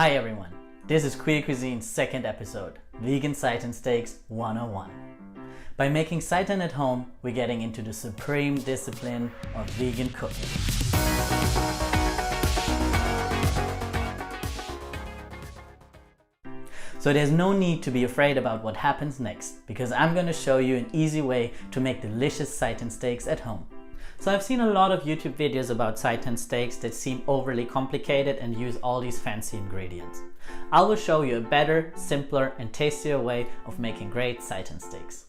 Hi everyone, this is Queer Cuisine's second episode, Vegan Seiten Steaks 101. By making seitan at home, we're getting into the supreme discipline of vegan cooking. So there's no need to be afraid about what happens next, because I'm going to show you an easy way to make delicious seitan steaks at home. So I've seen a lot of YouTube videos about seitan steaks that seem overly complicated and use all these fancy ingredients. I will show you a better, simpler and tastier way of making great seitan steaks.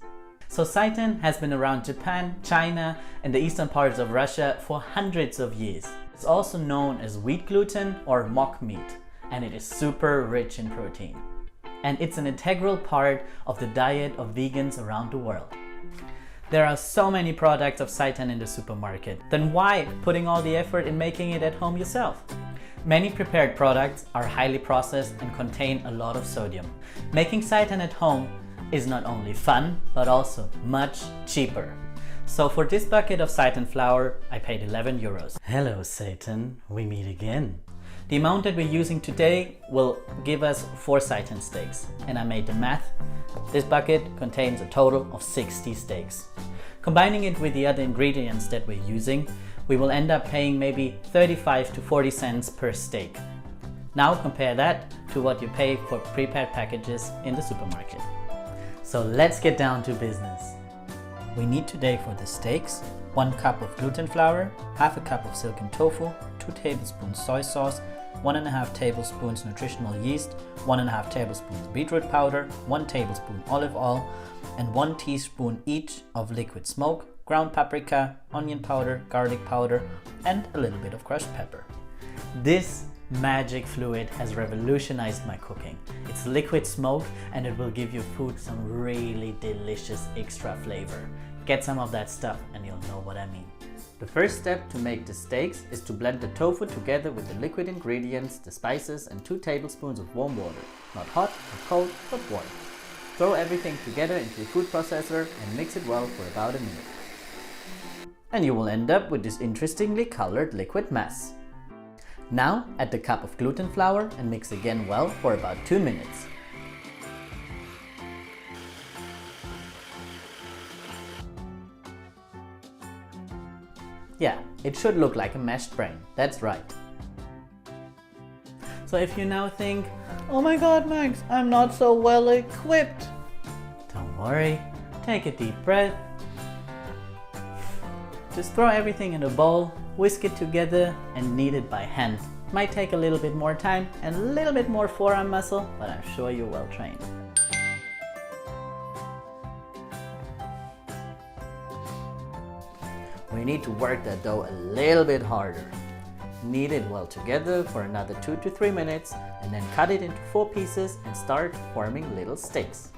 So seitan has been around Japan, China and the eastern parts of Russia for hundreds of years. It's also known as wheat gluten or mock meat, and it is super rich in protein. And it's an integral part of the diet of vegans around the world. There are so many products of seitan in the supermarket, then why putting all the effort in making it at home yourself? Many prepared products are highly processed and contain a lot of sodium. Making seitan at home is not only fun, but also much cheaper. So for this bucket of seitan flour, I paid 11 euros. Hello seitan, we meet again. The amount that we're using today will give us 4 seitan steaks, and I made the math. This bucket contains a total of 60 steaks. Combining it with the other ingredients that we're using, we will end up paying maybe 35 to 40 cents per steak. Now compare that to what you pay for prepared packages in the supermarket. So let's get down to business. We need today for the steaks 1 cup of gluten flour, half a cup of silken tofu, 2 tablespoons soy sauce, 1.5 tablespoons nutritional yeast, 1.5 tablespoons beetroot powder, 1 tablespoon olive oil, and 1 teaspoon each of liquid smoke, ground paprika, onion powder, garlic powder, and a little bit of crushed pepper. This magic fluid has revolutionized my cooking. It's liquid smoke and it will give your food some really delicious extra flavor. Get some of that stuff and you'll know what I mean. The first step to make the steaks is to blend the tofu together with the liquid ingredients, the spices and 2 tablespoons of warm water. Not hot or cold, but warm. Throw everything together into your food processor and mix it well for about a minute. And you will end up with this interestingly colored liquid mass. Now add the cup of gluten flour and mix again well for about 2 minutes. Yeah, it should look like a mashed brain, that's right. So if you now think, oh my god Max, I'm not so well equipped. Don't worry, take a deep breath. Just throw everything in a bowl, whisk it together and knead it by hand. Might take a little bit more time and a little bit more forearm muscle, but I'm sure you're well trained. We need to work that dough a little bit harder. Knead it well together for another 2 to 3 minutes and then cut it into 4 pieces and start forming little steaks.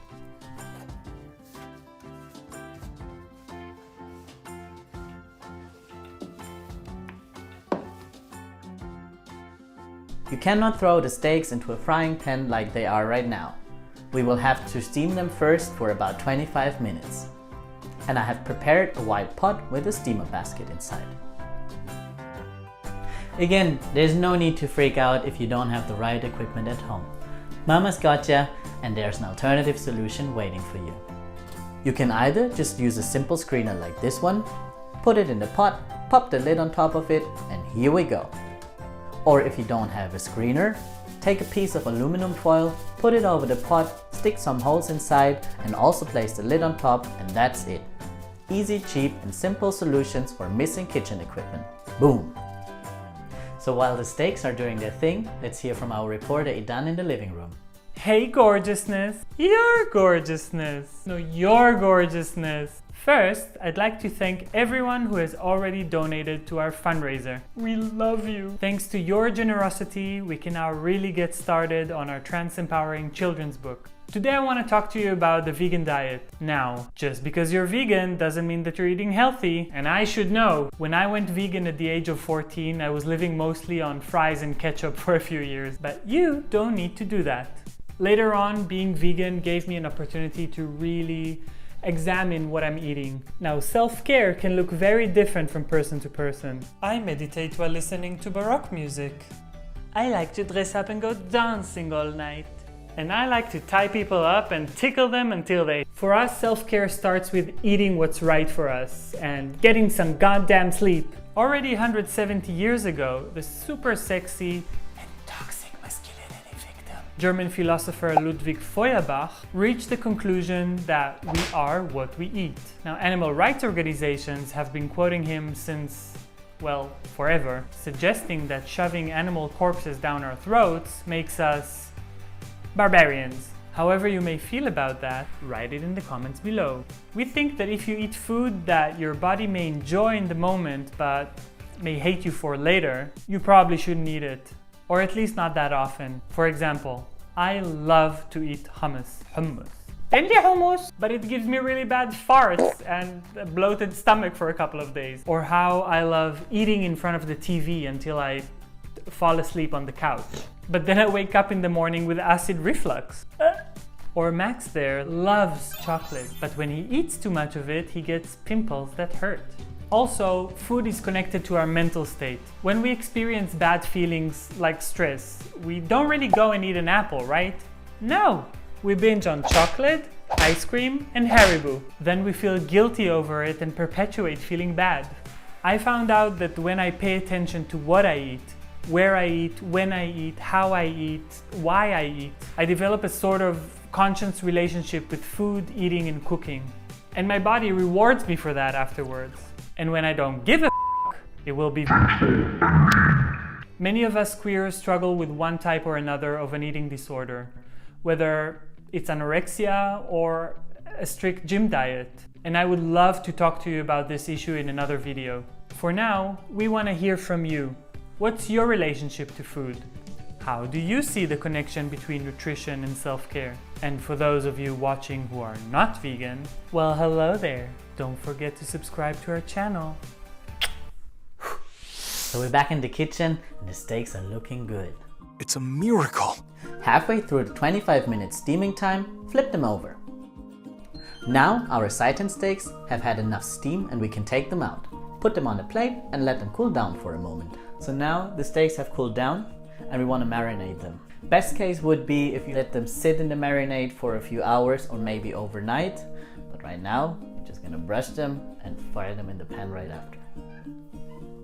You cannot throw the steaks into a frying pan like they are right now. We will have to steam them first for about 25 minutes. And I have prepared a wide pot with a steamer basket inside. Again, there's no need to freak out if you don't have the right equipment at home. Mama's got ya, and there's an alternative solution waiting for you. You can either just use a simple screener like this one, put it in the pot, pop the lid on top of it, and here we go. Or if you don't have a screener, take a piece of aluminum foil, put it over the pot, stick some holes inside and also place the lid on top, and that's it. Easy, cheap and simple solutions for missing kitchen equipment. Boom! So while the steaks are doing their thing, let's hear from our reporter Idan in the living room. Hey gorgeousness! Your gorgeousness! No, your gorgeousness! First, I'd like to thank everyone who has already donated to our fundraiser. We love you! Thanks to your generosity, we can now really get started on our trans-empowering children's book. Today I want to talk to you about the vegan diet. Now, just because you're vegan doesn't mean that you're eating healthy. And I should know, when I went vegan at the age of 14, I was living mostly on fries and ketchup for a few years. But you don't need to do that. Later on, being vegan gave me an opportunity to really examine what I'm eating. Now, self-care can look very different from person to person. I meditate while listening to Baroque music. I like to dress up and go dancing all night. And I like to tie people up and tickle them until they... For us, self-care starts with eating what's right for us and getting some goddamn sleep. Already 170 years ago, the super sexy and toxic masculinity victim, German philosopher Ludwig Feuerbach, reached the conclusion that we are what we eat. Now, animal rights organizations have been quoting him since, well, forever, suggesting that shoving animal corpses down our throats makes us barbarians. However you may feel about that, write it in the comments below. We think that if you eat food that your body may enjoy in the moment but may hate you for later, you probably shouldn't eat it. Or at least not that often. For example, I love to eat hummus. But it gives me really bad farts and a bloated stomach for a couple of days. Or how I love eating in front of the TV until I fall asleep on the couch. But then I wake up in the morning with acid reflux. Or Max there loves chocolate, but when he eats too much of it, he gets pimples that hurt. Also, food is connected to our mental state. When we experience bad feelings like stress, we don't really go and eat an apple, right? No! We binge on chocolate, ice cream, and Haribo. Then we feel guilty over it and perpetuate feeling bad. I found out that when I pay attention to what I eat, where I eat, when I eat, how I eat, why I eat, I develop a sort of conscious relationship with food, eating, and cooking. And my body rewards me for that afterwards. And when I don't give a f***, it will be Many of us queers struggle with one type or another of an eating disorder, whether it's anorexia or a strict gym diet. And I would love to talk to you about this issue in another video. For now, we want to hear from you. What's your relationship to food? How do you see the connection between nutrition and self-care? And for those of you watching who are not vegan, well, hello there. Don't forget to subscribe to our channel. So we're back in the kitchen and the steaks are looking good. It's a miracle. Halfway through the 25-minute steaming time, flip them over. Now our Seiten steaks have had enough steam and we can take them out. Put them on a plate and let them cool down for a moment. So now the steaks have cooled down and we want to marinate them. Best case would be if you let them sit in the marinade for a few hours or maybe overnight. But right now, we're just gonna brush them and fire them in the pan right after.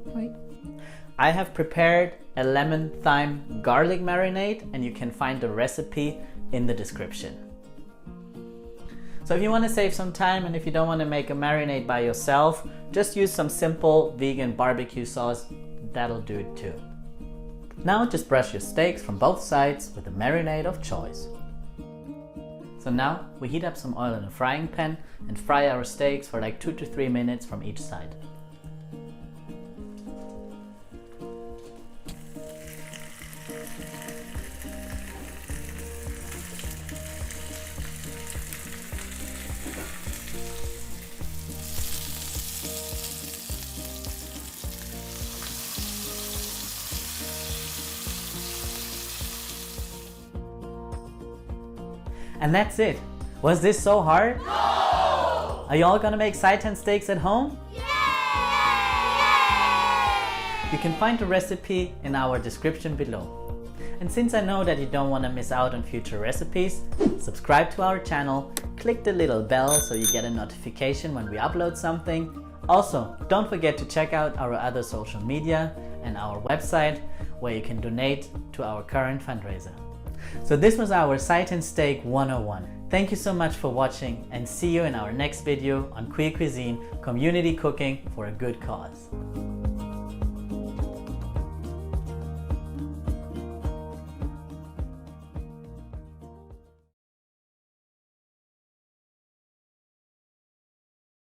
Wait. I have prepared a lemon, thyme, garlic marinade and you can find the recipe in the description. So if you want to save some time and if you don't want to make a marinade by yourself, just use some simple vegan barbecue sauce. That'll do it too. Now just brush your steaks from both sides with a marinade of choice. So now we heat up some oil in a frying pan and fry our steaks for like 2 to 3 minutes from each side. And that's it. Was this so hard? No! Are you all gonna make Seiten steaks at home? Yeah! You can find the recipe in our description below. And since I know that you don't want to miss out on future recipes, subscribe to our channel, click the little bell so you get a notification when we upload something. Also, don't forget to check out our other social media and our website where you can donate to our current fundraiser. So this was our Seiten Steak 101. Thank you so much for watching and see you in our next video on Queer Cuisine, community cooking for a good cause.